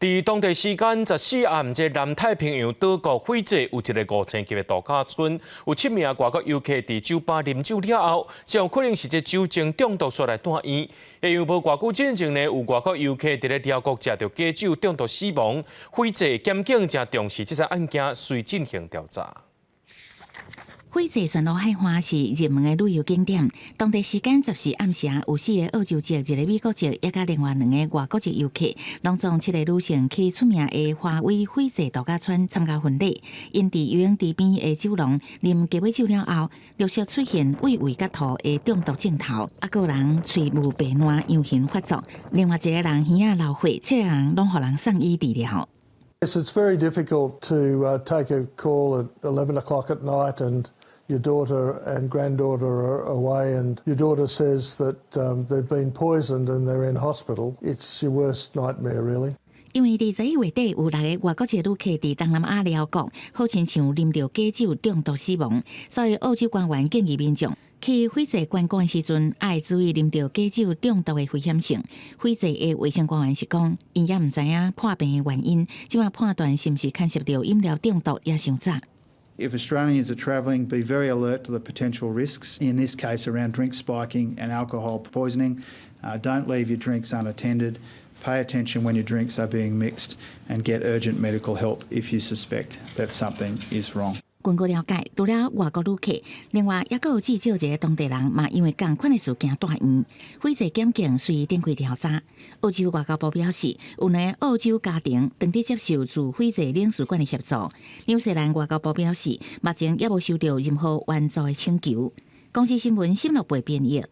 伫当地时间14暗，这南太平洋岛国斐济有一个5星级的度假村，有7名外国游客伫酒吧啉酒了后，有可能是这酒精中毒所来住院。因为无偌久之前呢，有外国游客伫咧寮国食着假酒中毒死亡。斐济检警正重视这个案件，随进行调查。 斐济旋罗海湾是热门的旅游景点。当地时间14暗时，有4个澳洲籍、1个美国籍，也甲另外2个外国籍游客，拢总7个女性去出名的华威斐济度假村参加婚礼。因伫游泳池边的酒廊啉鸡尾酒了后，陆续出现胃胃甲肚的中毒症头，个人喙部白烂、样形发作。另外1个人耳仔流血，7个人拢互人送医治疗。 Yes, it's very difficult to take a call at 11 o'clock at night and your daughter and granddaughter are away and your daughter says that they've been poisoned and they're in hospital. It's your worst nightmare, really. 因为21月底有6个外国籍旅客伫东南亚寮国，好亲像啉着假酒中毒死亡，所以澳洲官员建议民众去斐济观光的时阵，要注意啉着假酒中毒的危险性。斐济的卫生官员是讲，因也毋知影破病的原因，即马判断是毋是牵涉到饮料中毒也伤早。 If Australians are travelling, be very alert to the potential risks, in this case around drink spiking and alcohol poisoning. Don't leave your drinks unattended. Pay attention when your drinks are being mixed and get urgent medical help if you suspect that something is wrong. 根据了解，除了外国旅客，另外也有至少1个当地人嘛，因为同款的事件住院。斐济检警随展开调查。澳洲外交部表示，有2个澳洲家庭当地接受自斐济领事馆的协助。纽西兰外交部表示，目前也无收到任何援助的请求。公司新闻新乐培编译。